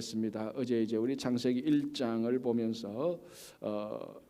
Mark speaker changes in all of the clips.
Speaker 1: 습니다. 어제 이제 우리 창세기 1장을 보면서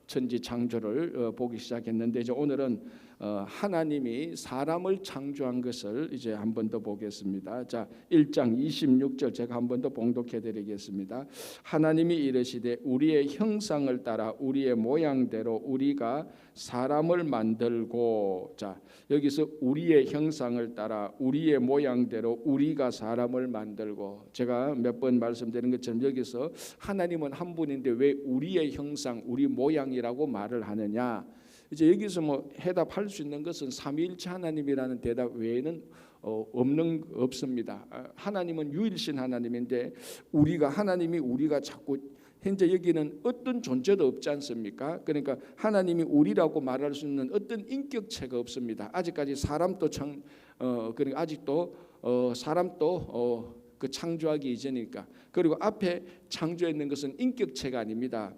Speaker 1: 천지 창조를 보기 시작했는데 이제 오늘은 하나님이 사람을 창조한 것을 이제 한 번 더 보겠습니다. 자, 1장 26절 제가 한 번 더 봉독해 드리겠습니다. 하나님이 이르시되 우리의 형상을 따라 우리의 모양대로 우리가 사람을 만들고, 자, 여기서 우리의 형상을 따라 우리의 모양대로 우리가 사람을 만들고, 제가 몇 번 말씀드린 것처럼 여기서 하나님은 한 분인데 왜 우리의 형상, 우리 모양이라고 말을 하느냐? 이제 여기서 뭐 해답할 수 있는 것은 삼위일체 하나님이라는 대답 외에는 없습니다. 하나님은 유일신 하나님인데 하나님이 우리가 자꾸 현재 여기는 어떤 존재도 없지 않습니까? 그러니까 하나님이 우리라고 말할 수 있는 어떤 인격체가 없습니다. 아직까지 사람도 그러니까 아직도 사람도 그 창조하기 이전이니까. 그리고 앞에 창조했는 것은 인격체가 아닙니다.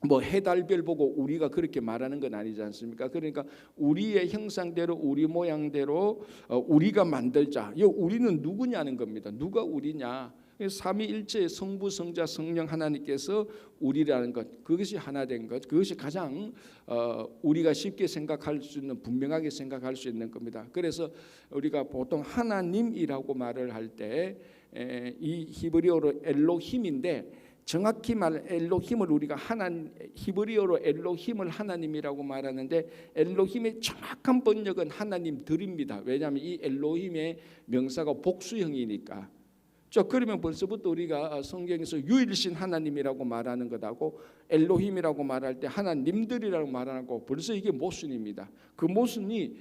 Speaker 1: 뭐 해달별 보고 우리가 그렇게 말하는 건 아니지 않습니까? 그러니까 우리의 형상대로 우리 모양대로 우리가 만들자. 이 우리는 누구냐는 겁니다. 누가 우리냐? 삼위일체 성부, 성자, 성령 하나님께서 우리라는 것, 그것이 하나 된 것, 그것이 가장 우리가 쉽게 생각할 수 있는, 분명하게 생각할 수 있는 겁니다. 그래서 우리가 보통 하나님이라고 말을 할 때 이 히브리어로 엘로힘인데, 정확히 말 엘로힘을 우리가 히브리어로 엘로힘을 하나님이라고 말하는데, 엘로힘의 정확한 번역은 하나님들입니다. 왜냐하면 이 엘로힘의 명사가 복수형이니까. 자, 그러면 벌써부터 우리가 성경에서 유일신 하나님이라고 말하는 것하고 엘로힘이라고 말할 때 하나님들이라고 말하고 벌써 이게 모순입니다. 그 모순이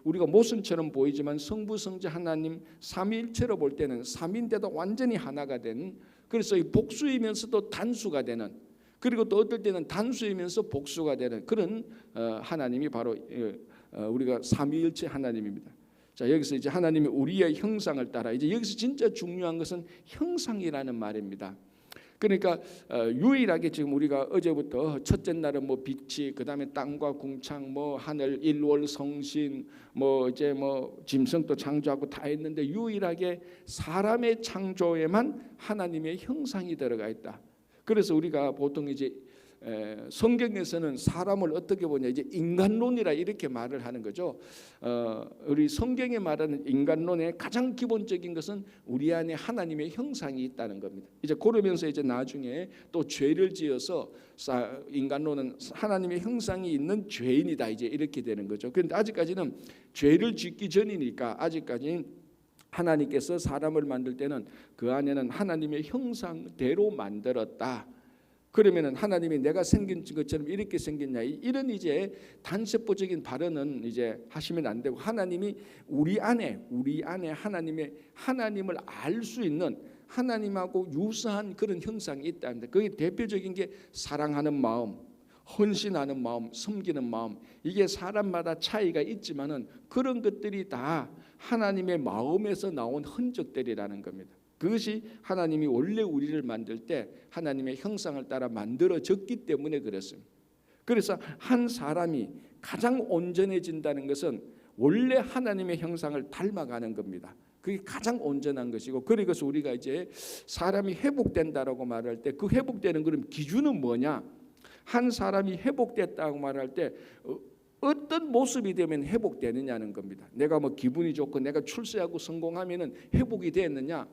Speaker 1: 우리가 모순처럼 보이지만 성부, 성자, 하나님 삼위일체로 볼 때는 삼인데도 완전히 하나가 된, 그래서 이 복수이면서도 단수가 되는, 그리고 또 어떨 때는 단수이면서 복수가 되는 그런 하나님이 바로 우리가 삼위일체 하나님입니다. 자, 여기서 이제 하나님이 우리의 형상을 따라, 이제 여기서 진짜 중요한 것은 형상이라는 말입니다. 그러니까 유일하게 지금 우리가 어제부터 첫째 날은 뭐 빛이, 그다음에 땅과 궁창, 뭐 하늘, 일월, 성신, 뭐 이제 뭐 짐승도 창조하고 다 했는데 유일하게 사람의 창조에만 하나님의 형상이 들어가 있다. 그래서 우리가 보통 이제 성경에서는 사람을 어떻게 보냐, 이제 인간론이라 이렇게 말을 하는 거죠. 우리 성경에 말하는 인간론의 가장 기본적인 것은 우리 안에 하나님의 형상이 있다는 겁니다. 이제 그러면서 이제 나중에 또 죄를 지어서 인간론은 하나님의 형상이 있는 죄인이다, 이제 이렇게 되는 거죠. 그런데 아직까지는 죄를 짓기 전이니까 아직까지 하나님께서 사람을 만들 때는 그 안에는 하나님의 형상대로 만들었다. 그러면은 하나님이 내가 생긴 것처럼 이렇게 생겼냐, 이런 이제 단세포적인 발언은 이제 하시면 안 되고, 하나님이 우리 안에 하나님을 알 수 있는, 하나님하고 유사한 그런 형상이 있다는데, 그게 대표적인 게 사랑하는 마음, 헌신하는 마음, 섬기는 마음. 이게 사람마다 차이가 있지만은 그런 것들이 다 하나님의 마음에서 나온 흔적들이라는 겁니다. 그것이 하나님이 원래 우리를 만들 때 하나님의 형상을 따라 만들어졌기 때문에 그렇습니다. 그래서 한 사람이 가장 온전해진다는 것은 원래 하나님의 형상을 닮아가는 겁니다. 그게 가장 온전한 것이고, 그래서 우리가 이제 사람이 회복된다라고 말할 때 그 회복되는 그럼 기준은 뭐냐? 한 사람이 회복됐다고 말할 때 어떤 모습이 되면 회복되느냐는 겁니다. 내가 뭐 기분이 좋고 내가 출세하고 성공하면은 회복이 됐느냐?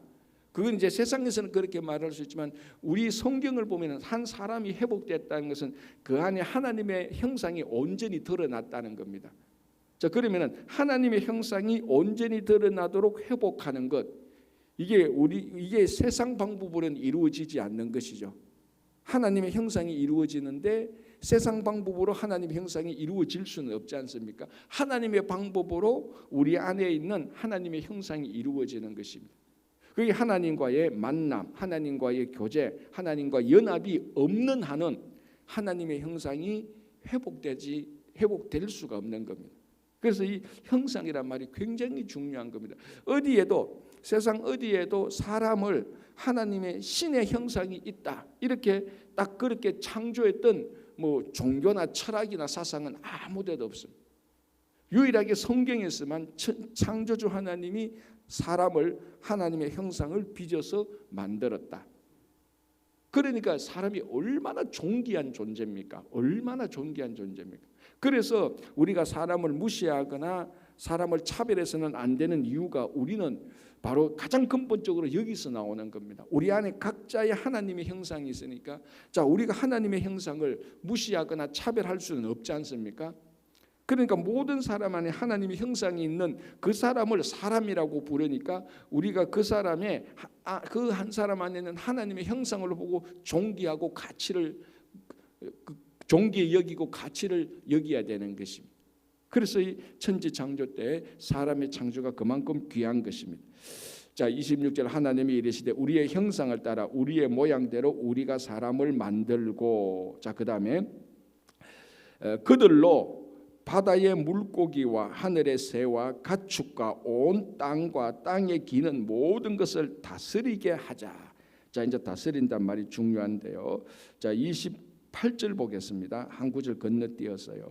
Speaker 1: 그건 이제 세상에서는 그렇게 말할 수 있지만 우리 성경을 보면 한 사람이 회복됐다는 것은 그 안에 하나님의 형상이 온전히 드러났다는 겁니다. 자, 그러면은 하나님의 형상이 온전히 드러나도록 회복하는 것, 이게 세상 방법으로는 이루어지지 않는 것이죠. 하나님의 형상이 이루어지는데 세상 방법으로 하나님의 형상이 이루어질 수는 없지 않습니까? 하나님의 방법으로 우리 안에 있는 하나님의 형상이 이루어지는 것입니다. 그게 하나님과의 만남, 하나님과의 교제, 하나님과 연합이 없는 한은 하나님의 형상이 회복될 수가 없는 겁니다. 그래서 이 형상이란 말이 굉장히 중요한 겁니다. 세상 어디에도 사람을 하나님의 신의 형상이 있다, 이렇게 딱 그렇게 창조했던 뭐 종교나 철학이나 사상은 아무데도 없습니다. 유일하게 성경에서만 창조주 하나님이 사람을 하나님의 형상을 빚어서 만들었다. 그러니까 사람이 얼마나 존귀한 존재입니까? 얼마나 존귀한 존재입니까? 그래서 우리가 사람을 무시하거나 사람을 차별해서는 안 되는 이유가 우리는 바로 가장 근본적으로 여기서 나오는 겁니다. 우리 안에 각자의 하나님의 형상이 있으니까, 자, 우리가 하나님의 형상을 무시하거나 차별할 수는 없지 않습니까? 그러니까 모든 사람 안에 하나님의 형상이 있는 그 사람을 사람이라고 부르니까 우리가 그 사람의 그 한 사람 안에는 하나님의 형상을 보고 존귀하고 가치를 존귀히 여기고 가치를 여겨야 되는 것입니다. 그래서 이 천지 창조 때 사람의 창조가 그만큼 귀한 것입니다. 자, 26절 하나님이 이르시되 우리의 형상을 따라 우리의 모양대로 우리가 사람을 만들고, 자, 그다음에 그들로 바다의 물고기와 하늘의 새와 가축과 온 땅과 땅에 기는 모든 것을 다스리게 하자. 자, 이제 다스린단 말이 중요한데요. 자, 28절 보겠습니다. 한 구절 건너뛰어서요.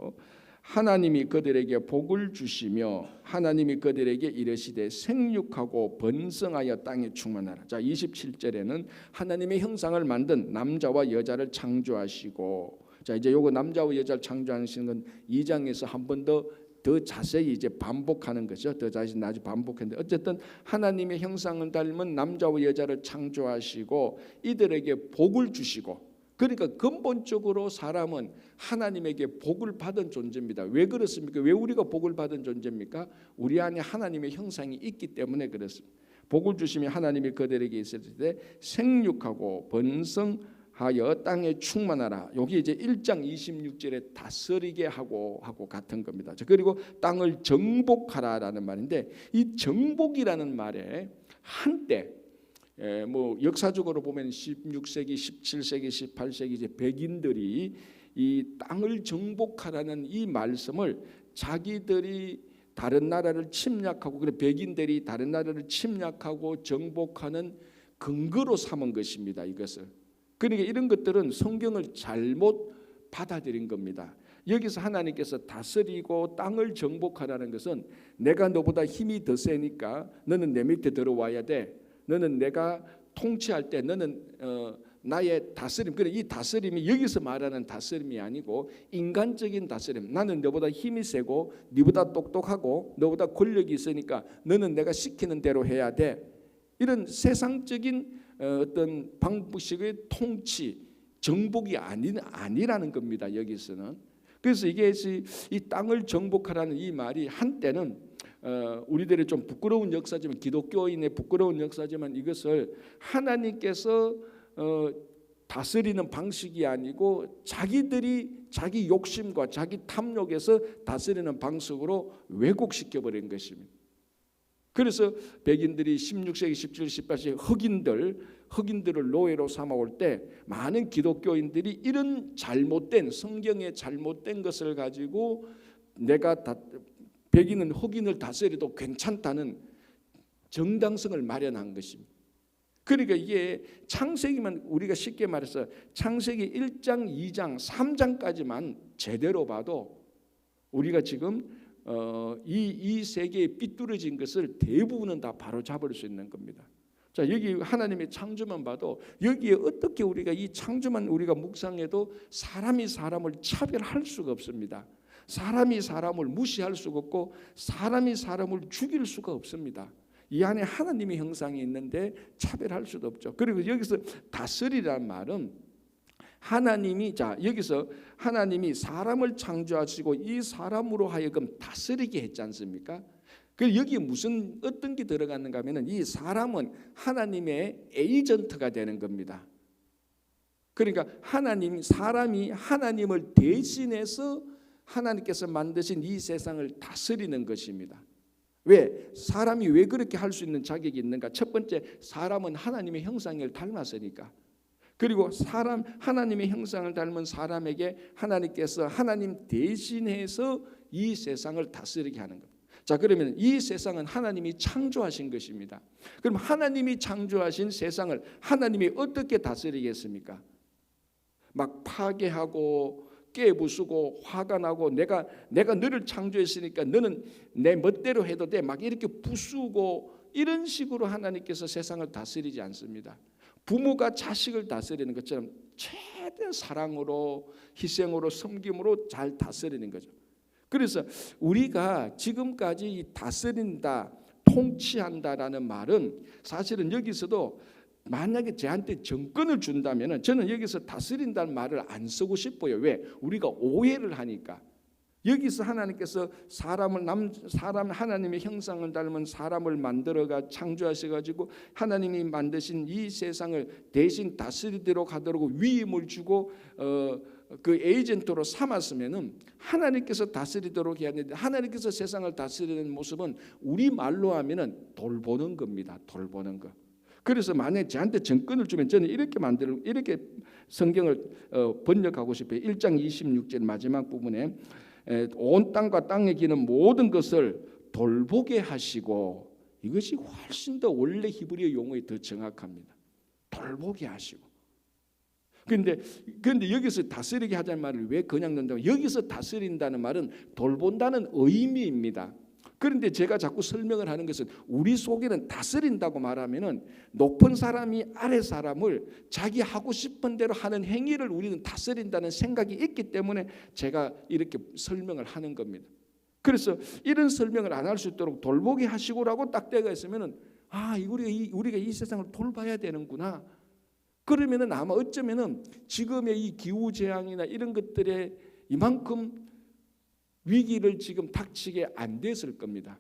Speaker 1: 하나님이 그들에게 복을 주시며 하나님이 그들에게 이르시되 생육하고 번성하여 땅에 충만하라. 자, 27절에는 하나님의 형상을 만든 남자와 여자를 창조하시고, 자, 이제 요거 남자와 여자를 창조하시는 건 2장에서 한 번 더 자세히 이제 반복하는 거죠. 더 자세히 나중에 반복했는데, 어쨌든 하나님의 형상을 닮은 남자와 여자를 창조하시고 이들에게 복을 주시고, 그러니까 근본적으로 사람은 하나님에게 복을 받은 존재입니다. 왜 그렇습니까? 왜 우리가 복을 받은 존재입니까? 우리 안에 하나님의 형상이 있기 때문에 그렇습니다. 복을 주시며 하나님이 그들에게 있을 때 생육하고 번성하여 땅에 충만하라. 여기 이제 1장 26절에 다스리게 하고 같은 겁니다. 그리고 땅을 정복하라라는 말인데, 이 정복이라는 말에 한때 뭐 역사적으로 보면 16세기, 17세기, 18세기 이제 백인들이 이 땅을 정복하라는 이 말씀을 자기들이 다른 나라를 침략하고, 그래 백인들이 다른 나라를 침략하고 정복하는 근거로 삼은 것입니다. 이것을. 그러니까 이런 것들은 성경을 잘못 받아들인 겁니다. 여기서 하나님께서 다스리고 땅을 정복하라는 것은 내가 너보다 힘이 더 세니까 너는 내 밑에 들어와야 돼. 너는 내가 통치할 때 너는 나의 다스림, 그래 이 다스림이 여기서 말하는 다스림이 아니고 인간적인 다스림. 나는 너보다 힘이 세고 네보다 똑똑하고 너보다 권력이 있으니까 너는 내가 시키는 대로 해야 돼. 이런 세상적인 어떤 방식의 통치, 정복이 아니라는 겁니다. 여기서는. 그래서 이게 이 땅을 정복하라는 이 말이 한때는 우리들의 좀 부끄러운 역사지만, 기독교인의 부끄러운 역사지만, 이것을 하나님께서 다스리는 방식이 아니고 자기들이 자기 욕심과 자기 탐욕에서 다스리는 방식으로 왜곡시켜 버린 것입니다. 그래서 백인들이 16세기, 17세기, 18세기 흑인들을 노예로 삼아올 때 많은 기독교인들이 이런 잘못된 성경의 잘못된 것을 가지고 내가 백인은 흑인을 다스려도 괜찮다는 정당성을 마련한 것입니다. 그러니까 이게 창세기만 우리가 쉽게 말해서 창세기 1장, 2장, 3장까지만 제대로 봐도 우리가 지금 이 세계에 삐뚤어진 것을 대부분은 다 바로잡을 수 있는 겁니다. 자, 여기 하나님의 창조만 봐도 여기에 어떻게 우리가 이 창조만 우리가 묵상해도 사람이 사람을 차별할 수가 없습니다. 사람이 사람을 무시할 수가 없고 사람이 사람을 죽일 수가 없습니다. 이 안에 하나님의 형상이 있는데 차별할 수도 없죠. 그리고 여기서 다스리라는 말은 하나님이, 자, 여기서 하나님이 사람을 창조하시고 이 사람으로 하여금 다스리게 했지 않습니까? 그 여기 무슨 어떤 게 들어갔는가 하면은 이 사람은 하나님의 에이전트가 되는 겁니다. 그러니까 사람이 하나님을 대신해서 하나님께서 만드신 이 세상을 다스리는 것입니다. 왜? 사람이 왜 그렇게 할 수 있는 자격이 있는가? 첫 번째, 사람은 하나님의 형상을 닮았으니까. 그리고 하나님의 형상을 닮은 사람에게 하나님께서 하나님 대신해서 이 세상을 다스리게 하는 겁니다. 자, 그러면 이 세상은 하나님이 창조하신 것입니다. 그럼 하나님이 창조하신 세상을 하나님이 어떻게 다스리겠습니까? 막 파괴하고 깨부수고 화가 나고 내가 너를 창조했으니까 너는 내 멋대로 해도 돼, 막 이렇게 부수고 이런 식으로 하나님께서 세상을 다스리지 않습니다. 부모가 자식을 다스리는 것처럼 최대한 사랑으로, 희생으로, 섬김으로 잘 다스리는 거죠. 그래서 우리가 지금까지 이 다스린다, 통치한다라는 말은 사실은 여기서도 만약에 저한테 정권을 준다면 저는 여기서 다스린다는 말을 안 쓰고 싶어요. 왜? 우리가 오해를 하니까. 여기서 하나님께서 사람 하나님의 형상을 닮은 사람을 만들어가 창조하셔가지고 하나님이 만드신 이 세상을 대신 다스리도록 하도록 위임을 주고 그 에이전트로 삼았으면은 하나님께서 다스리도록 해야 되는데, 하나님께서 세상을 다스리는 모습은 우리 말로 하면은 돌보는 겁니다. 돌보는 거. 그래서 만약에 저한테 정권을 주면 저는 이렇게 성경을 번역하고 싶어요. 1장 26절 마지막 부분에 온 땅과 땅에 기는 모든 것을 돌보게 하시고, 이것이 훨씬 더 원래 히브리어 용어에 더 정확합니다. 돌보게 하시고. 그런데 여기서 다스리게 하자는 말을 왜 그냥 넣는다고? 여기서 다스린다는 말은 돌본다는 의미입니다. 그런데 제가 자꾸 설명을 하는 것은 우리 속에는 다스린다고 말하면은 높은 사람이 아래 사람을 자기 하고 싶은 대로 하는 행위를 우리는 다스린다는 생각이 있기 때문에 제가 이렇게 설명을 하는 겁니다. 그래서 이런 설명을 안 할 수 있도록 돌보게 하시고라고 딱 때가 있으면은 우리가 이 세상을 돌봐야 되는구나. 그러면은 아마 어쩌면은 지금의 이 기후 재앙이나 이런 것들에 이만큼 위기를 지금 닥치게 안 됐을 겁니다.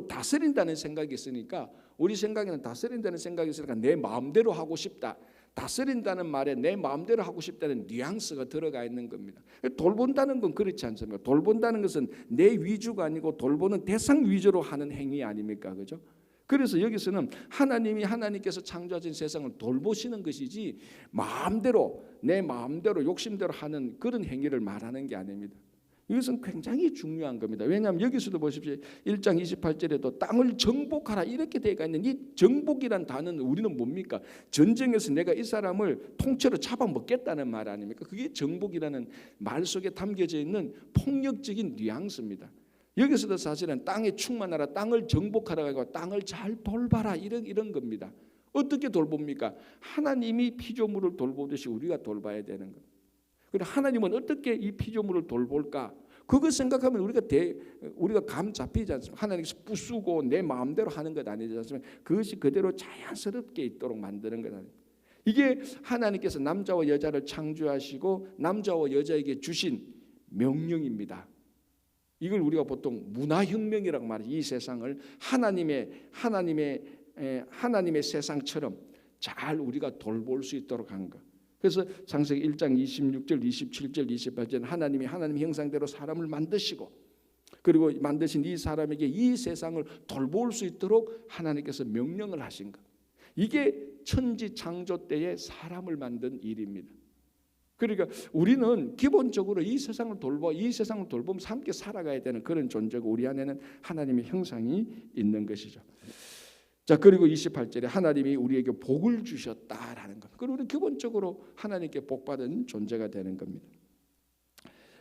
Speaker 1: 다스린다는 생각이 있으니까, 우리 생각에는 다스린다는 생각이 있으니까 내 마음대로 하고 싶다. 다스린다는 말에 내 마음대로 하고 싶다는 뉘앙스가 들어가 있는 겁니다. 돌본다는 건 그렇지 않습니까? 돌본다는 것은 내 위주가 아니고 돌보는 대상 위주로 하는 행위 아닙니까? 그죠? 그래서 여기서는 하나님께서 창조하신 세상을 돌보시는 것이지 마음대로 내 마음대로 욕심대로 하는 그런 행위를 말하는 게 아닙니다. 이것은 굉장히 중요한 겁니다. 왜냐하면 여기서도 보십시오. 1장 28절에도 땅을 정복하라 이렇게 되어 있는 이 정복이란 단어는 우리는 뭡니까? 전쟁에서 내가 이 사람을 통째로 잡아먹겠다는 말 아닙니까? 그게 정복이라는 말 속에 담겨져 있는 폭력적인 뉘앙스입니다. 여기서도 사실은 땅에 충만하라, 땅을 정복하라고 하고 땅을 잘 돌봐라 이런 겁니다. 어떻게 돌봅니까? 하나님이 피조물을 돌보듯이 우리가 돌봐야 되는 겁니다. 그런데 하나님은 어떻게 이 피조물을 돌볼까? 그거 생각하면 우리가 감 잡히지 않습니까? 하나님께서 부수고 내 마음대로 하는 것 아니지 않습니까? 그것이 그대로 자연스럽게 있도록 만드는 것 아닙니까? 이게 하나님께서 남자와 여자를 창조하시고 남자와 여자에게 주신 명령입니다. 이걸 우리가 보통 문화혁명이라고 말해요. 이 세상을 하나님의 세상처럼 잘 우리가 돌볼 수 있도록 한 것. 그래서 창세기 1장 26절, 27절, 28절 하나님의 형상대로 사람을 만드시고, 그리고 만드신 이 사람에게 이 세상을 돌볼 수 있도록 하나님께서 명령을 하신 것. 이게 천지 창조 때에 사람을 만든 일입니다. 그러니까 우리는 기본적으로 이 세상을 돌보면서 함께 살아가야 되는 그런 존재고, 우리 안에는 하나님의 형상이 있는 것이죠. 자, 그리고 28절에 하나님이 우리에게 복을 주셨다라는 것. 그리고 우리는 기본적으로 하나님께 복받은 존재가 되는 겁니다.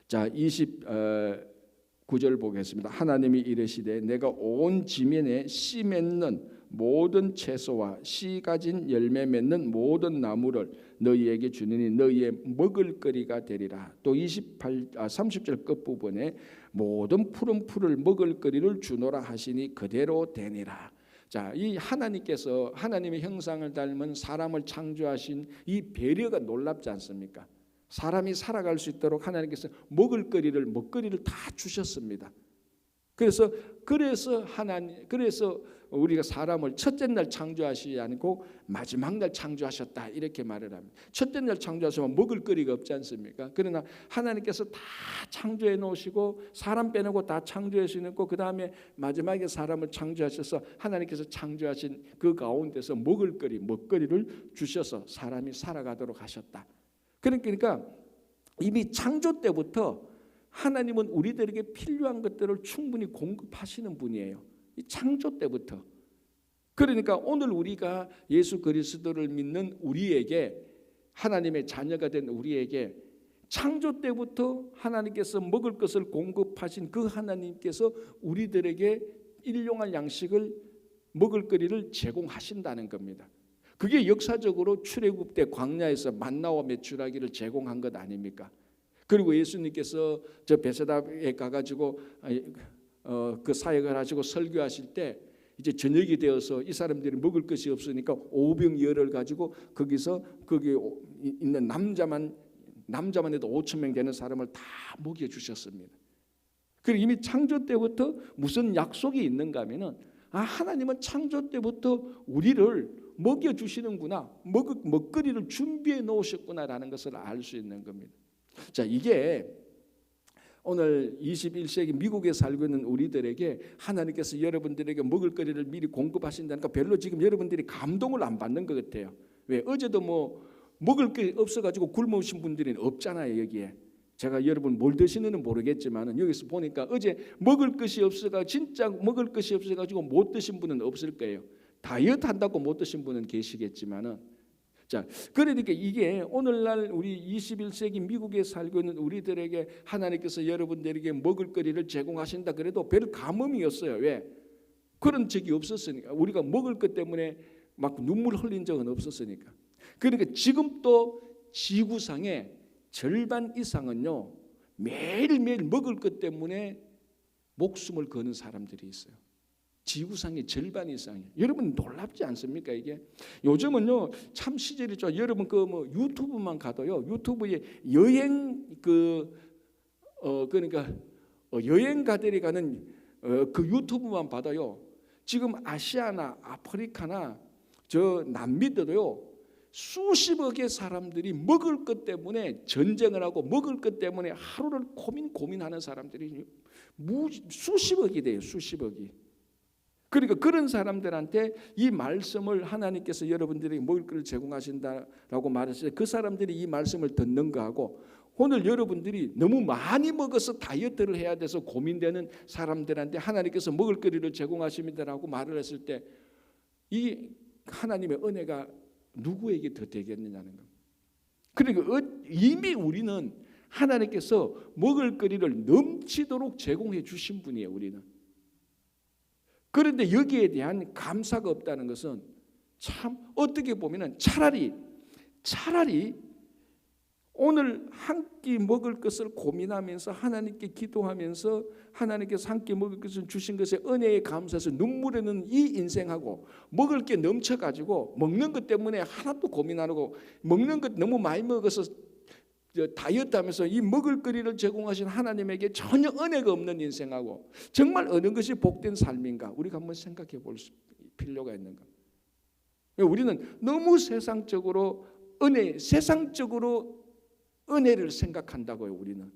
Speaker 1: 자, 29절 보겠습니다. 하나님이 이르시되 내가 온 지면에 씨 맺는 모든 채소와 씨 가진 열매 맺는 모든 나무를 너희에게 주느니 너희의 먹을거리가 되리라. 또 30절 끝부분에 모든 푸른 풀을 먹을거리를 주노라 하시니 그대로 되니라. 자, 이 하나님의 형상을 닮은 사람을 창조하신 이 배려가 놀랍지 않습니까? 사람이 살아갈 수 있도록 하나님께서 먹거리를 다 주셨습니다. 그래서 우리가 사람을 첫째 날 창조하시지 않고 마지막 날 창조하셨다 이렇게 말을 합니다. 첫째 날 창조하시면 먹을 거리가 없지 않습니까? 그러나 하나님께서 다 창조해 놓으시고 사람 빼놓고 다 창조해 주시고 그 다음에 마지막에 사람을 창조하셔서 하나님께서 창조하신 그 가운데서 먹거리를 주셔서 사람이 살아가도록 하셨다. 그러니까 이미 창조 때부터 하나님은 우리들에게 필요한 것들을 충분히 공급하시는 분이에요. 이 창조 때부터. 그러니까 오늘 우리가 예수 그리스도를 믿는 우리에게, 하나님의 자녀가 된 우리에게 창조 때부터 하나님께서 먹을 것을 공급하신 그 하나님께서 우리들에게 일용할 양식을, 먹을거리를 제공하신다는 겁니다. 그게 역사적으로 출애굽 때 광야에서 만나와 메추라기를 제공한 것 아닙니까? 그리고 예수님께서 저 베세다에 가가지고 그 사역을 하시고 설교하실 때 이제 저녁이 되어서 이 사람들이 먹을 것이 없으니까 오병이어를 가지고 거기 있는 남자만 해도 5,000명 되는 사람을 다 먹여 주셨습니다. 그리고 이미 창조 때부터 무슨 약속이 있는가 하면은 하나님은 창조 때부터 우리를 먹여 주시는구나, 먹거리를 준비해 놓으셨구나라는 것을 알 수 있는 겁니다. 자, 이게 오늘 21세기 미국에 살고 있는 우리들에게 하나님께서 여러분들에게 먹을거리를 미리 공급하신다니까 별로 지금 여러분들이 감동을 안 받는 것 같아요. 왜? 어제도 먹을 게 없어가지고 굶으신 분들이 없잖아요. 여기에 제가 여러분 뭘 드시는지는 모르겠지만 여기서 보니까 어제 먹을 것이 없어가 진짜 먹을 것이 없어가지고 못 드신 분은 없을 거예요. 다이어트 한다고 못 드신 분은 계시겠지만은, 자, 그러니까 이게 오늘날 우리 21세기 미국에 살고 있는 우리들에게 하나님께서 여러분들에게 먹을 거리를 제공하신다 그래도 별 감흥이었어요. 왜? 그런 적이 없었으니까. 우리가 먹을 것 때문에 막 눈물 흘린 적은 없었으니까. 그러니까 지금 또 지구상의 절반 이상은요, 매일매일 먹을 것 때문에 목숨을 거는 사람들이 있어요. 지구상의 절반 이상이에요. 여러분 놀랍지 않습니까? 이게 요즘은요 참 시절이 좋아. 여러분 유튜브만 가도요, 유튜브에 여행 그러니까 여행가들이 가는 그 유튜브만 봐도요, 지금 아시아나 아프리카나 저 남미들도요 수십억의 사람들이 먹을 것 때문에 전쟁을 하고 먹을 것 때문에 하루를 고민하는 사람들이 수십억이 돼요. 수십억이. 그러니까 그런 사람들한테 이 말씀을 하나님께서 여러분들에게 먹을 것을 제공하신다라고 말했을 때 그 사람들이 이 말씀을 듣는 거하고 오늘 여러분들이 너무 많이 먹어서 다이어트를 해야 돼서 고민되는 사람들한테 하나님께서 먹을 거리를 제공하십니다라고 말을 했을 때 이 하나님의 은혜가 누구에게 더 되겠느냐는 겁니다. 그러니까 이미 우리는 하나님께서 먹을 거리를 넘치도록 제공해 주신 분이에요. 우리는. 그런데 여기에 대한 감사가 없다는 것은 참 어떻게 보면 차라리 오늘 한 끼 먹을 것을 고민하면서 하나님께 기도하면서 하나님께서 한 끼 먹을 것을 주신 것에 은혜에 감사해서 눈물에 넣는 이 인생하고 먹을 게 넘쳐가지고 먹는 것 때문에 하나도 고민 안 하고 먹는 것 너무 많이 먹어서 다이어트하면서 이 먹을거리를 제공하신 하나님에게 전혀 은혜가 없는 인생하고 정말 어느 것이 복된 삶인가 우리가 한번 생각해 볼 필요가 있는가. 우리는 너무 세상적으로 은혜를 생각한다고요. 우리는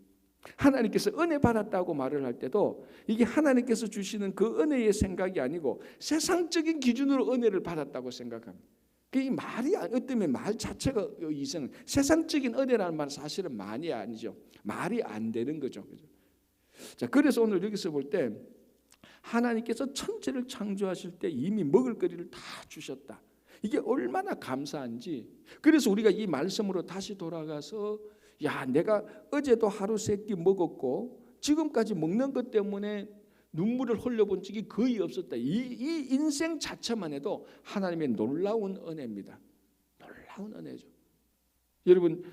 Speaker 1: 하나님께서 은혜 받았다고 말을 할 때도 이게 하나님께서 주시는 그 은혜의 생각이 아니고 세상적인 기준으로 은혜를 받았다고 생각합니다. 이 말이 어쩌면 말 자체가 이상 세상적인 은혜라는 말은 사실은 말이 아니죠. 말이 안 되는 거죠. 자, 그래서 오늘 여기서 볼 때 하나님께서 천지를 창조하실 때 이미 먹을 거리를 다 주셨다. 이게 얼마나 감사한지. 그래서 우리가 이 말씀으로 다시 돌아가서 내가 어제도 하루 세 끼 먹었고 지금까지 먹는 것 때문에 눈물을 흘려본 적이 거의 없었다. 이 인생 자체만 해도 하나님의 놀라운 은혜입니다. 놀라운 은혜죠. 여러분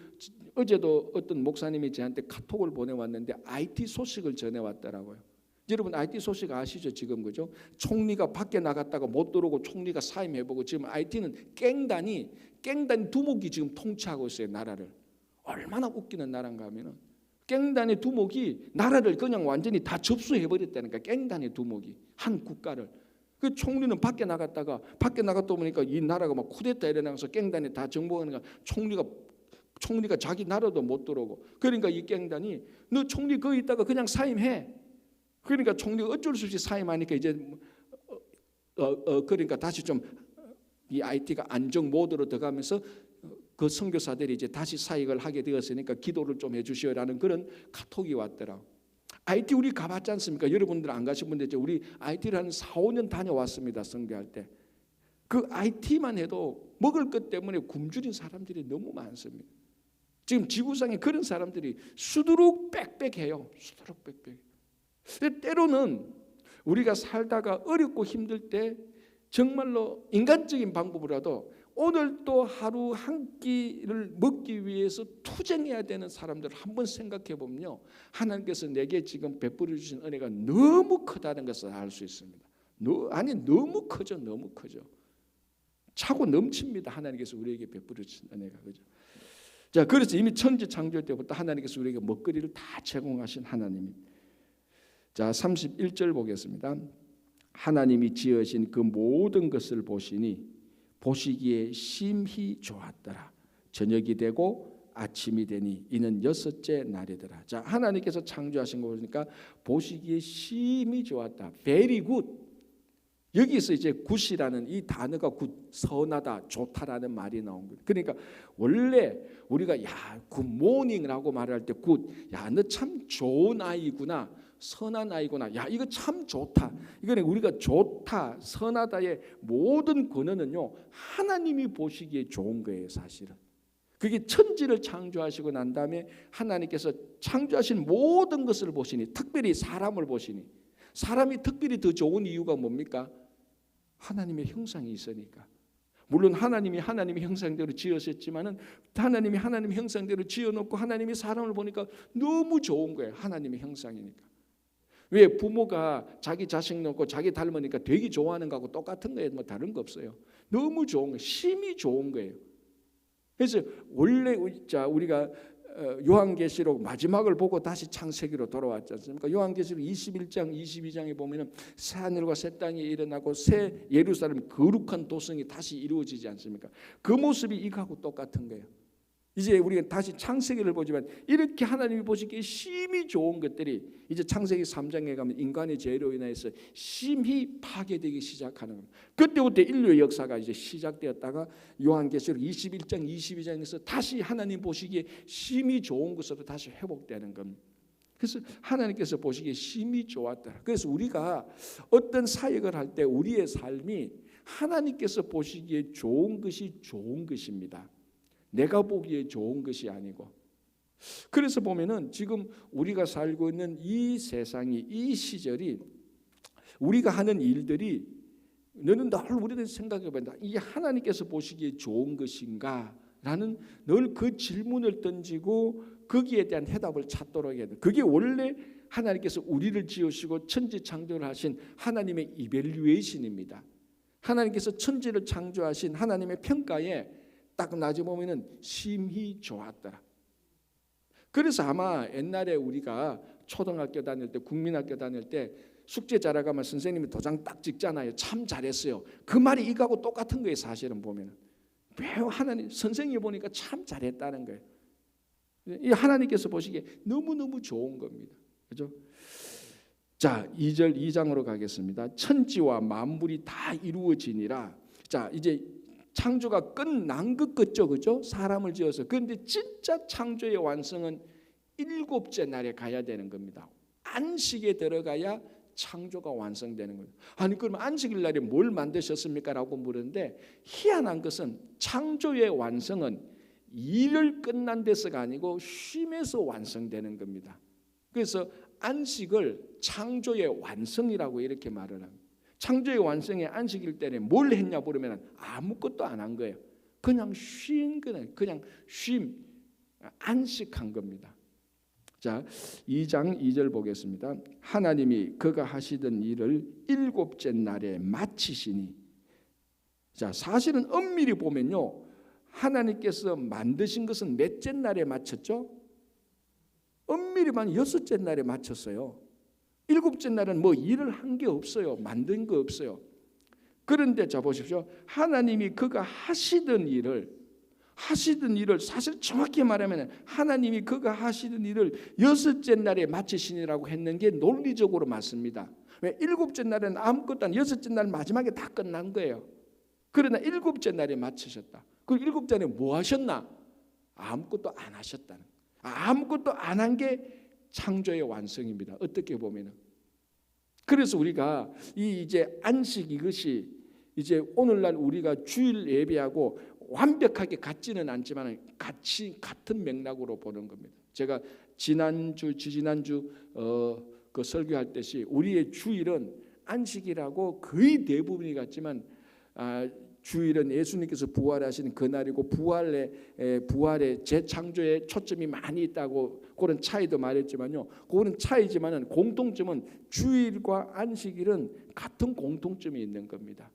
Speaker 1: 어제도 어떤 목사님이 저한테 카톡을 보내왔는데 IT 소식을 전해왔더라고요. 여러분 IT 소식 아시죠? 지금 그죠? 총리가 밖에 나갔다가 못 들어오고 총리가 사임해보고 지금 IT는 깽단이 두목이 지금 통치하고 있어요. 나라를. 얼마나 웃기는 나라인가 하면은 깽단의 두목이 나라를 그냥 완전히 다 접수해버렸다니까. 깽단의 두목이 한 국가를. 그 총리는 밖에 나갔다 보니까 이 나라가 막 쿠데타 일어나서 깽단이 다 정복하니까 총리가 자기 나라도 못 들어오고. 그러니까 이 깽단이 너 총리 거기 있다가 그냥 사임해. 그러니까 총리가 어쩔 수 없이 사임하니까 이제 그러니까 다시 좀 이 IT가 안정 모드로 들어가면서 그 선교사들이 이제 다시 사역을 하게 되었으니까 기도를 좀 해주시오라는 그런 카톡이 왔더라. IT 우리 가봤지 않습니까? 여러분들 안 가신 분들 우리 IT를 한 4, 5년 다녀왔습니다. 선교할 때. 그 IT만 해도 먹을 것 때문에 굶주린 사람들이 너무 많습니다. 지금 지구상에 그런 사람들이 수두룩 빽빽해요. 수두룩 빽빽. 때로는 우리가 살다가 어렵고 힘들 때 정말로 인간적인 방법으로라도 오늘 또 하루 한 끼를 먹기 위해서 투쟁해야 되는 사람들을 한번 생각해 보면요, 하나님께서 내게 지금 베풀어 주신 은혜가 너무 크다는 것을 알 수 있습니다. 너무 크죠. 너무 크죠. 차고 넘칩니다. 하나님께서 우리에게 베풀어 주신 은혜가. 그죠? 자, 그래서 이미 천지 창조 때부터 하나님께서 우리에게 먹거리를 다 제공하신 하나님입니다. 자, 31절 보겠습니다. 하나님이 지으신 그 모든 것을 보시기에 심히 좋았더라. 저녁이 되고 아침이 되니 이는 여섯째 날이더라. 자, 하나님께서 창조하신 거 보니까 보시기에 심히 좋았다. Very good. 여기서 이제 굿이라는 이 단어가 선하다, 좋다라는 말이 나온 거예요. 그러니까 원래 우리가 굿모닝이라고 말할 때 너 참 좋은 아이구나, 선한 아이구나, 이거 참 좋다. 이거는 우리가 좋다, 선하다의 모든 근원은요, 하나님이 보시기에 좋은 거예요, 사실은. 그게 천지를 창조하시고 난 다음에 하나님께서 창조하신 모든 것을 보시니, 특별히 사람을 보시니, 사람이 특별히 더 좋은 이유가 뭡니까? 하나님의 형상이 있으니까. 물론 하나님이 하나님의 형상대로 지으셨지만은 하나님이 하나님의 형상대로 지어놓고 하나님이 사람을 보니까 너무 좋은 거예요. 하나님의 형상이니까. 왜 부모가 자기 자식 놓고 자기 닮으니까 되게 좋아하는 거하고 똑같은 거예요. 뭐 다른 거 없어요. 너무 좋은 거예요. 심히 좋은 거예요. 그래서 원래 우리가 요한계시록 마지막을 보고 다시 창세기로 돌아왔지 않습니까? 요한계시록 21장 22장에 보면은 새 하늘과 새 땅이 일어나고 새 예루살렘 거룩한 도성이 다시 이루어지지 않습니까? 그 모습이 이거하고 똑같은 거예요. 이제 우리가 다시 창세기를 보지만 이렇게 하나님이 보시기에 심히 좋은 것들이 이제 창세기 3장에 가면 인간의 죄로 인해서 심히 파괴되기 시작하는 겁니다. 그때부터 인류의 역사가 이제 시작되었다가 요한계시록 21장 22장에서 다시 하나님 보시기에 심히 좋은 것으로 다시 회복되는 겁니다. 그래서 하나님께서 보시기에 심히 좋았다. 그래서 우리가 어떤 사역을 할 때 우리의 삶이 하나님께서 보시기에 좋은 것이 좋은 것입니다. 내가 보기에 좋은 것이 아니고. 그래서 보면은 지금 우리가 살고 있는 이 세상이, 이 시절이, 우리가 하는 일들이 너는 늘 우리들 생각해 본다. 이게 하나님께서 보시기에 좋은 것인가? 라는 늘 그 질문을 던지고 거기에 대한 해답을 찾도록 해야 돼. 그게 원래 하나님께서 우리를 지으시고 천지 창조를 하신 하나님의 이밸류에이션입니다. 하나님께서 천지를 창조하신 하나님의 평가에 딱 나중에 보면은 심히 좋았더라. 그래서 아마 옛날에 우리가 초등학교 다닐 때, 국민학교 다닐 때 숙제 잘하가면 선생님이 도장 딱 찍잖아요. 참 잘했어요. 그 말이 이거하고 똑같은 거예요. 사실은 보면은 왜 하나님 선생님이 보니까 참 잘했다는 거예요. 이 하나님께서 보시기에 너무너무 좋은 겁니다. 그죠? 자, 2장으로 가겠습니다. 천지와 만물이 다 이루어지니라. 자, 이제 창조가 끝난 것 같죠, 그죠? 사람을 지어서. 그런데 진짜 창조의 완성은 7째 날에 가야 되는 겁니다. 안식에 들어가야 창조가 완성되는 거예요. 아니 그럼 안식일 날에 뭘 만드셨습니까? 라고 물었는데 희한한 것은 창조의 완성은 일을 끝난 데서가 아니고 쉼에서 완성되는 겁니다. 그래서 안식을 창조의 완성이라고 이렇게 말을 합니다. 창조의 완성의 안식일 때는 뭘 했냐 물으면 아무것도 안 한 거예요. 그냥 쉰 거예요. 그냥 쉼, 안식한 겁니다. 자, 2장 2절 보겠습니다. 하나님이 그가 하시던 일을 7째 날에 마치시니. 자, 사실은 엄밀히 보면요, 하나님께서 만드신 것은 몇째 날에 마쳤죠? 엄밀히 만 6째 날에 마쳤어요. 7째 날은 뭐 일을 한 게 없어요. 만든 거 없어요. 그런데 자 보십시오. 하나님이 그가 하시던 일을 사실 정확히 말하면 하나님이 그가 하시던 일을 6째 날에 마치시니라고 했는 게 논리적으로 맞습니다. 왜? 7째 날은 아무것도 안, 6째 날 마지막에 다 끝난 거예요. 그러나 7째 날에 마치셨다. 그 7째 날에 뭐 하셨나? 아무것도 안 하셨다는. 아무것도 안 한 게 창조의 완성입니다. 어떻게 보면은. 그래서 우리가 이제 안식 이것이 이제 오늘날 우리가 주일 예배하고 완벽하게 같지는 않지만 같은 맥락으로 보는 겁니다. 제가 지난주 그 설교할 때시 우리의 주일은 안식이라고 거의 대부분이 같지만 주일은 예수님께서 부활하신 그날이고 부활의 재창조에 초점이 많이 있다고 그런 차이도 말했지만요. 그거는 차이지만은 공통점은 주일과 안식일은 같은 공통점이 있는 겁니다.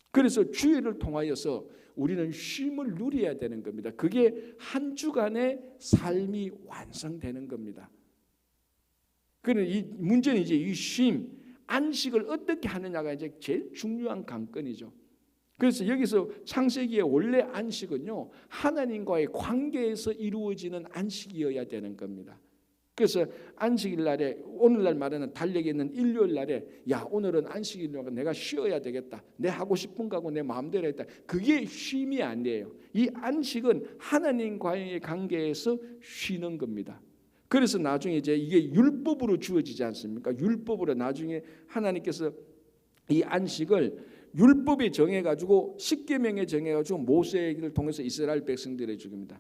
Speaker 1: 그래서 주일을 통하여서 우리는 쉼을 누려야 되는 겁니다. 그게 한 주간의 삶이 완성되는 겁니다. 그는 이 문제는 이제 이 쉼, 안식을 어떻게 하느냐가 이제 제일 중요한 관건이죠. 그래서 여기서 창세기의 원래 안식은요, 하나님과의 관계에서 이루어지는 안식이어야 되는 겁니다. 그래서 안식일 날에, 오늘날 말하는 달력에 있는 일요일 날에, 야, 오늘은 안식일이니까 내가 쉬어야 되겠다, 내 하고 싶은 거 하고 내 마음대로 했다, 그게 쉼이 아니에요. 이 안식은 하나님과의 관계에서 쉬는 겁니다. 그래서 나중에 이제 이게 율법으로 주어지지 않습니까? 율법으로 나중에 하나님께서 이 안식을 율법에 정해가지고 십계명에 정해가지고 모세를 통해서 이스라엘 백성들에게 줍니다.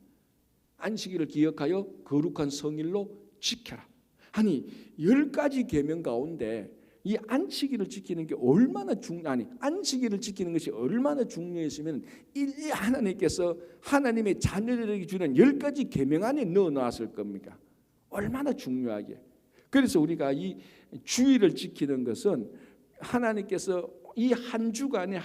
Speaker 1: 안식일을 기억하여 거룩한 성일로 지켜라. 아니 10가지 계명 가운데 이 안식일을 지키는 게 얼마나 안식일을 지키는 것이 얼마나 중요했으면 이 하나님께서 하나님의 자녀들에게 주는 10가지 계명 안에 넣어놨을 겁니까? 얼마나 중요하게. 그래서 우리가 이 주일을 지키는 것은 하나님께서 이 한 주간의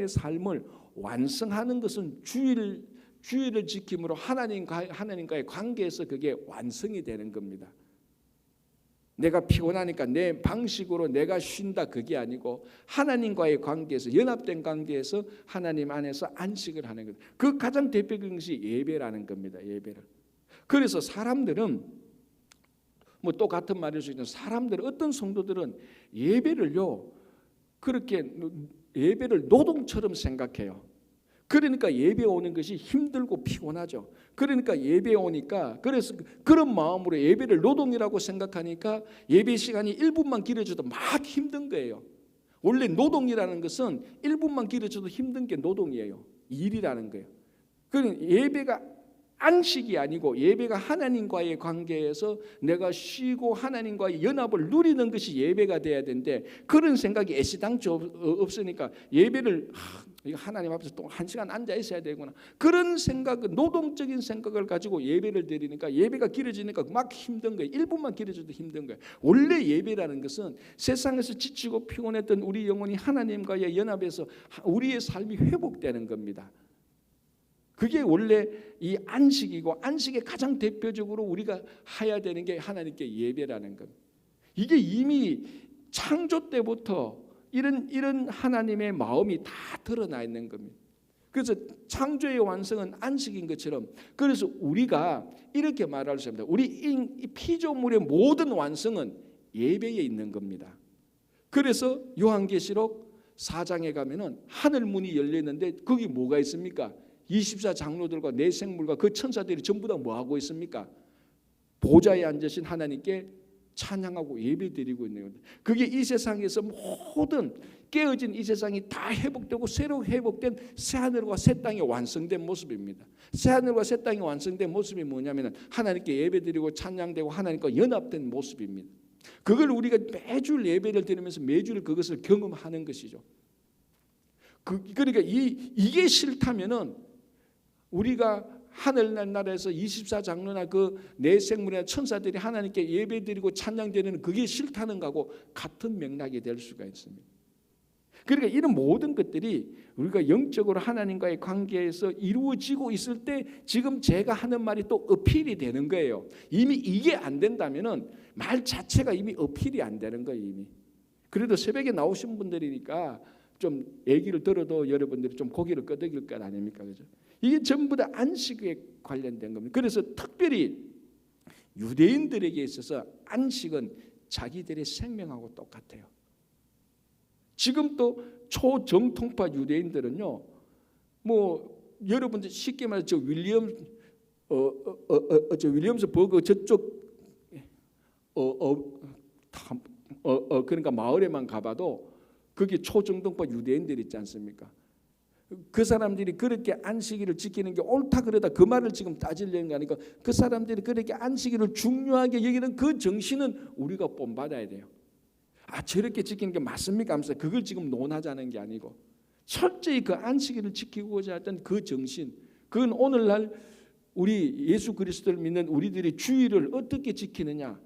Speaker 1: 삶을 완성하는 것은 주일을 지킴으로 하나님과의 관계에서 그게 완성이 되는 겁니다. 내가 피곤하니까 내 방식으로 내가 쉰다, 그게 아니고 하나님과의 관계에서, 연합된 관계에서 하나님 안에서 안식을 하는 것. 그 가장 대표적인 것이 예배라는 겁니다. 예배를. 그래서 사람들은 또 같은 말일 수 있는, 사람들은, 어떤 성도들은 예배를요 그렇게 예배를 노동처럼 생각해요. 그러니까 예배 오는 것이 힘들고 피곤하죠. 그러니까 예배 오니까, 그래서 그런 마음으로 예배를 노동이라고 생각하니까 예배 시간이 1분만 길어져도 막 힘든 거예요. 원래 노동이라는 것은 1분만 길어져도 힘든 게 노동이에요. 일이라는 거예요. 그러니까 예배가 안식이 아니고 예배가 하나님과의 관계에서 내가 쉬고 하나님과의 연합을 누리는 것이 예배가 돼야 되는데, 그런 생각이 애시당초 없으니까 예배를 하나님 앞에서 또 1시간 앉아 있어야 되구나, 그런 생각, 노동적인 생각을 가지고 예배를 드리니까 예배가 길어지니까 막 힘든 거예요. 1분만 길어져도 힘든 거예요. 원래 예배라는 것은 세상에서 지치고 피곤했던 우리 영혼이 하나님과의 연합에서 우리의 삶이 회복되는 겁니다. 그게 원래 이 안식이고, 안식의 가장 대표적으로 우리가 해야 되는 게 하나님께 예배라는 겁니다. 이게 이미 창조 때부터 이런 하나님의 마음이 다 드러나 있는 겁니다. 그래서 창조의 완성은 안식인 것처럼, 그래서 우리가 이렇게 말할 수 있습니다. 우리 피조물의 모든 완성은 예배에 있는 겁니다. 그래서 요한계시록 4장에 가면은 하늘 문이 열려 있는데 거기 뭐가 있습니까? 24장로들과 네 생물과 그 천사들이 전부 다 뭐 하고 있습니까? 보좌에 앉으신 하나님께 찬양하고 예배드리고 있는 겁니다. 그게 이 세상에서 모든 깨어진 이 세상이 다 회복되고 새로 회복된 새하늘과 새 땅이 완성된 모습입니다. 새하늘과 새 땅이 완성된 모습이 뭐냐면 하나님께 예배드리고 찬양되고 하나님과 연합된 모습입니다. 그걸 우리가 매주 예배를 드리면서 매주 그것을 경험하는 것이죠. 그러니까 이게 싫다면은 우리가 하늘나라에서 24장로나 그 네 생물이나 천사들이 하나님께 예배드리고 찬양드리는 그게 싫다는 거하고 같은 맥락이 될 수가 있습니다. 그러니까 이런 모든 것들이 우리가 영적으로 하나님과의 관계에서 이루어지고 있을 때 지금 제가 하는 말이 또 어필이 되는 거예요. 이미 이게 안 된다면은 말 자체가 이미 어필이 안 되는 거예요. 이미. 그래도 새벽에 나오신 분들이니까 좀 얘기를 들어도 여러분들이 좀 고개를 끄덕일 것 아닙니까? 그죠? 이게 전부 다 안식에 관련된 겁니다. 그래서 특별히 유대인들에게 있어서 안식은 자기들의 생명하고 똑같아요. 지금 또 초정통파 유대인들은요, 여러분들 쉽게 말해서 윌리엄스 버그 저쪽 그러니까 마을에만 가봐도 거기 초정통파 유대인들 있지 않습니까? 그 사람들이 그렇게 안식일을 지키는 게 옳다 그러다 그 말을 지금 따지려는 거 아니까, 그 사람들이 그렇게 안식일을 중요하게 여기는 그 정신은 우리가 본받아야 돼요. 저렇게 지키는 게 맞습니까 하면서 그걸 지금 논하자는 게 아니고, 철저히 그 안식일을 지키고자 했던 그 정신, 그건 오늘날 우리 예수 그리스도를 믿는 우리들이 주일을 어떻게 지키느냐,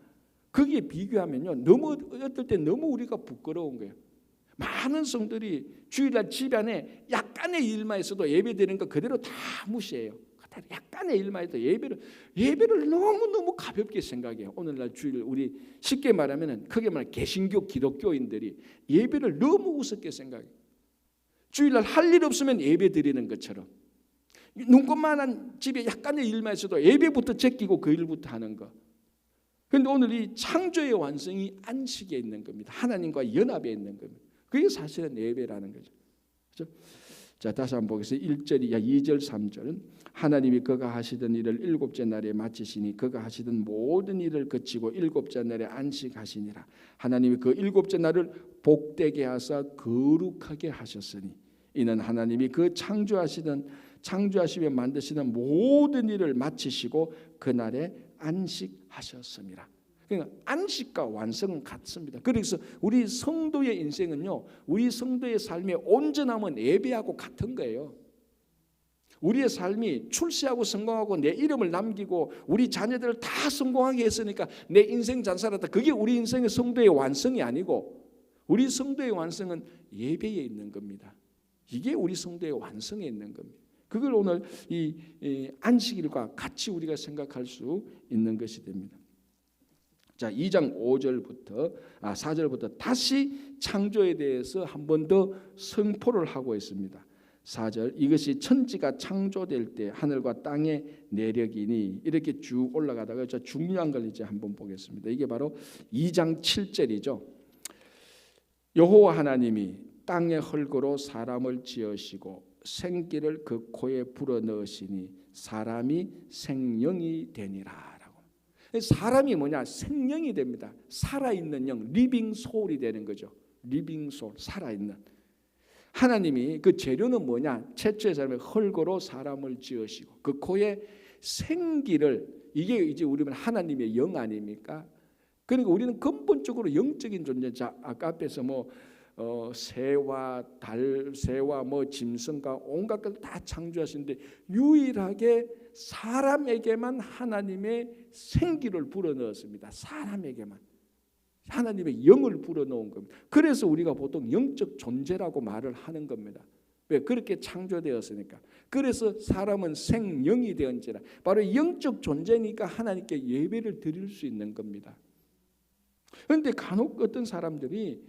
Speaker 1: 거기에 비교하면요, 너무 어떨 때 너무 우리가 부끄러운 거예요. 많은 성들이 주일날 집안에 약간의 일만 있어도 예배드리는 거 그대로 다 무시해요. 약간의 일만 해도 예배를 너무너무 가볍게 생각해요. 오늘날 주일, 우리 쉽게 말하면 크게 말하면 개신교 기독교인들이 예배를 너무 우습게 생각해요. 주일날 할 일 없으면 예배 드리는 것처럼, 눈꽃만한 집에 약간의 일만 있어도 예배부터 제끼고 그 일부터 하는 거. 그런데 오늘 이 창조의 완성이 안식에 있는 겁니다. 하나님과 연합에 있는 겁니다. 그게 사실은 예배라는 거죠. 그렇죠? 자, 다시 한번 보겠습니다. 2절 3절은 하나님이 그가 하시던 일을 일곱째 날에 마치시니 그가 하시던 모든 일을 그치고 일곱째 날에 안식하시니라. 하나님이 그 일곱째 날을 복되게 하사 거룩하게 하셨으니 이는 하나님이 그 창조하시며 만드시는 모든 일을 마치시고 그날에 안식하셨습니다. 그러니까 안식과 완성은 같습니다. 그래서 우리 성도의 인생은요, 우리 성도의 삶의 온전함은 예배하고 같은 거예요. 우리의 삶이 출세하고 성공하고 내 이름을 남기고 우리 자녀들을 다 성공하게 했으니까 내 인생 잘 살았다, 그게 우리 인생의 성도의 완성이 아니고, 우리 성도의 완성은 예배에 있는 겁니다. 이게 우리 성도의 완성에 있는 겁니다. 그걸 오늘 이 안식일과 같이 우리가 생각할 수 있는 것이 됩니다. 자, 2장 4절부터 다시 창조에 대해서 한 번 더 선포를 하고 있습니다. 4절, 이것이 천지가 창조될 때 하늘과 땅의 내력이니, 이렇게 쭉 올라가다가 중요한 걸 이제 한번 보겠습니다. 이게 바로 2장 7절이죠. 여호와 하나님이 땅의 흙으로 사람을 지으시고 생기를 그 코에 불어넣으시니 사람이 생명이 되니라. 사람이 뭐냐? 생명이 됩니다. 살아있는 영, 리빙 소울이 되는 거죠. 리빙 소울, 살아있는. 하나님이 그 재료는 뭐냐? 최초의 사람의 흙으로 사람을 지으시고 그 코에 생기를, 이게 이제 우리는 하나님의 영 아닙니까? 그러니까 우리는 근본적으로 영적인 존재. 자, 아까 앞에서 새와 달, 새와 짐승과 온갖 것을 다 창조하시는데 유일하게 사람에게만 하나님의 생기를 불어넣었습니다. 사람에게만 하나님의 영을 불어넣은 겁니다. 그래서 우리가 보통 영적 존재라고 말을 하는 겁니다. 왜? 그렇게 창조되었으니까. 그래서 사람은 생명이 되었지라. 바로 영적 존재니까 하나님께 예배를 드릴 수 있는 겁니다. 그런데 간혹 어떤 사람들이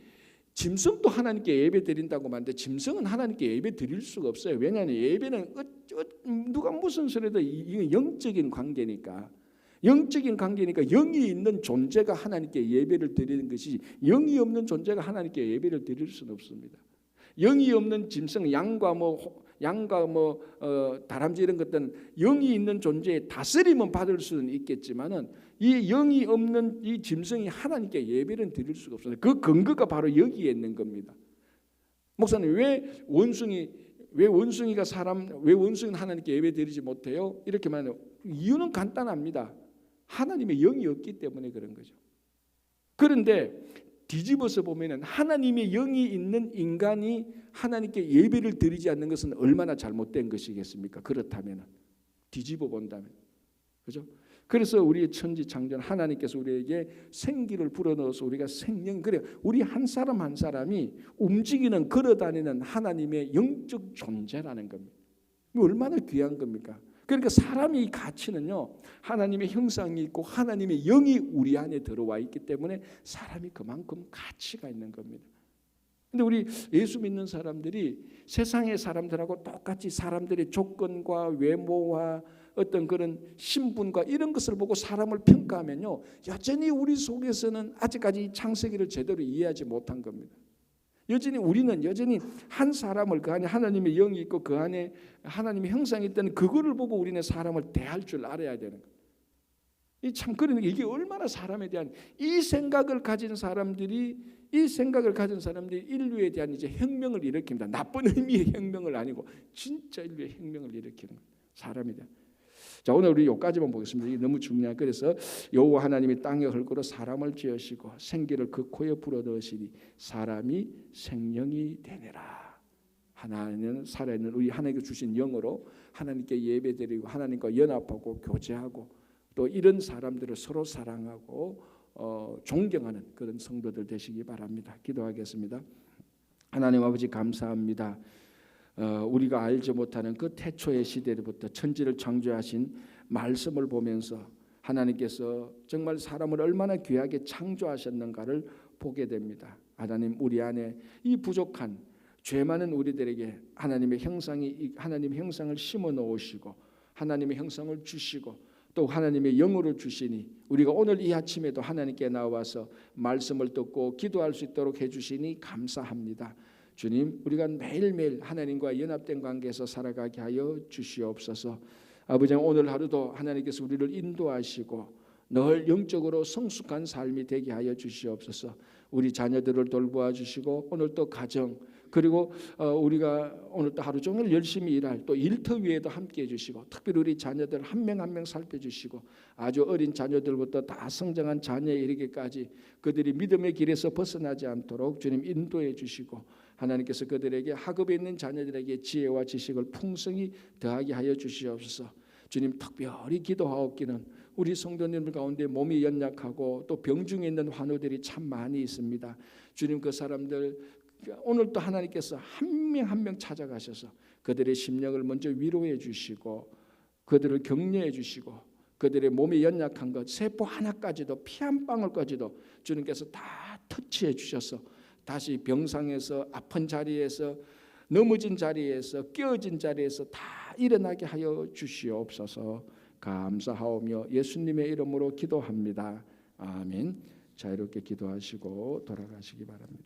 Speaker 1: 짐승도 하나님께 예배 드린다고 하는데 짐승은 하나님께 예배 드릴 수가 없어요. 왜냐하면 예배는 누가 무슨 소리도 이게 영적인 관계니까. 영적인 관계니까 영이 있는 존재가 하나님께 예배를 드리는 것이, 영이 없는 존재가 하나님께 예배를 드릴 수는 없습니다. 영이 없는 짐승, 양과 다람쥐 이런 것들은 영이 있는 존재의 다스림은 받을 수는 있겠지만은 이 영이 없는 이 짐승이 하나님께 예배를 드릴 수가 없어요. 그 근거가 바로 여기에 있는 겁니다. 목사님, 왜 원숭이는 하나님께 예배 드리지 못해요? 이렇게 말하면 이유는 간단합니다. 하나님의 영이 없기 때문에 그런 거죠. 그런데 뒤집어서 보면은 하나님의 영이 있는 인간이 하나님께 예배를 드리지 않는 것은 얼마나 잘못된 것이겠습니까? 그렇다면 뒤집어 본다면, 그죠? 그래서 우리의 천지 창조는 하나님께서 우리에게 생기를 불어넣어서 우리가 생명, 그래 우리 한 사람 한 사람이 움직이는, 걸어다니는 하나님의 영적 존재라는 겁니다. 얼마나 귀한 겁니까? 그러니까 사람의 가치는요, 하나님의 형상이 있고 하나님의 영이 우리 안에 들어와 있기 때문에 사람이 그만큼 가치가 있는 겁니다. 근데 우리 예수 믿는 사람들이 세상의 사람들하고 똑같이 사람들의 조건과 외모와 어떤 그런 신분과 이런 것을 보고 사람을 평가하면요, 여전히 우리 속에서는 아직까지 창세기를 제대로 이해하지 못한 겁니다. 우리는 여전히 한 사람을, 그 안에 하나님의 영이 있고 그 안에 하나님의 형상이 있다는 그거를 보고 우리는 사람을 대할 줄 알아야 되는 거예요. 그러니까 이게 얼마나 사람에 대한 이 생각을 가진 사람들이 인류에 대한 이제 혁명을 일으킵니다. 나쁜 의미의 혁명을 아니고 진짜 인류의 혁명을 일으키는 거예요. 사람에 대한. 자, 오늘 우리 여기까지만 보겠습니다. 이게 너무 중요한. 그래서 여호와 하나님이 땅의 흙으로 사람을 지으시고 생기를 그 코에 불어넣으시니 사람이 생명이 되니라. 하나님은 살아있는 우리 하나님께 주신 영으로 하나님께 예배드리고 하나님과 연합하고 교제하고 또 이런 사람들을 서로 사랑하고 존경하는 그런 성도들 되시기 바랍니다. 기도하겠습니다. 하나님 아버지 감사합니다. 우리가 알지 못하는 그 태초의 시대로부터 천지를 창조하신 말씀을 보면서 하나님께서 정말 사람을 얼마나 귀하게 창조하셨는가를 보게 됩니다. 하나님 우리 안에 이 부족한 죄 많은 우리들에게 하나님의 형상을 심어 놓으시고 하나님의 형상을 주시고 또 하나님의 영으로 주시니 우리가 오늘 이 아침에도 하나님께 나와서 말씀을 듣고 기도할 수 있도록 해주시니 감사합니다. 주님 우리가 매일매일 하나님과 연합된 관계에서 살아가게 하여 주시옵소서. 아버지 오늘 하루도 하나님께서 우리를 인도하시고 늘 영적으로 성숙한 삶이 되게 하여 주시옵소서. 우리 자녀들을 돌보아 주시고 오늘 또 가정 그리고 우리가 오늘 또 하루 종일 열심히 일할 또 일터 위에도 함께해 주시고 특별히 우리 자녀들 한 명 한 명 살펴주시고 아주 어린 자녀들부터 다 성장한 자녀에 이르기까지 그들이 믿음의 길에서 벗어나지 않도록 주님 인도해 주시고 하나님께서 그들에게 학업에 있는 자녀들에게 지혜와 지식을 풍성히 더하게 하여 주시옵소서. 주님 특별히 기도하옵기는 우리 성도님들 가운데 몸이 연약하고 또 병중에 있는 환우들이 참 많이 있습니다. 주님 그 사람들 오늘 또 하나님께서 한 명 한 명 찾아가셔서 그들의 심령을 먼저 위로해 주시고 그들을 격려해 주시고 그들의 몸이 연약한 것 세포 하나까지도 피 한 방울까지도 주님께서 다 터치해 주셔서 다시 병상에서 아픈 자리에서 넘어진 자리에서 깨어진 자리에서 다 일어나게 하여 주시옵소서. 감사하오며 예수님의 이름으로 기도합니다. 아멘. 자유롭게 기도하시고 돌아가시기 바랍니다.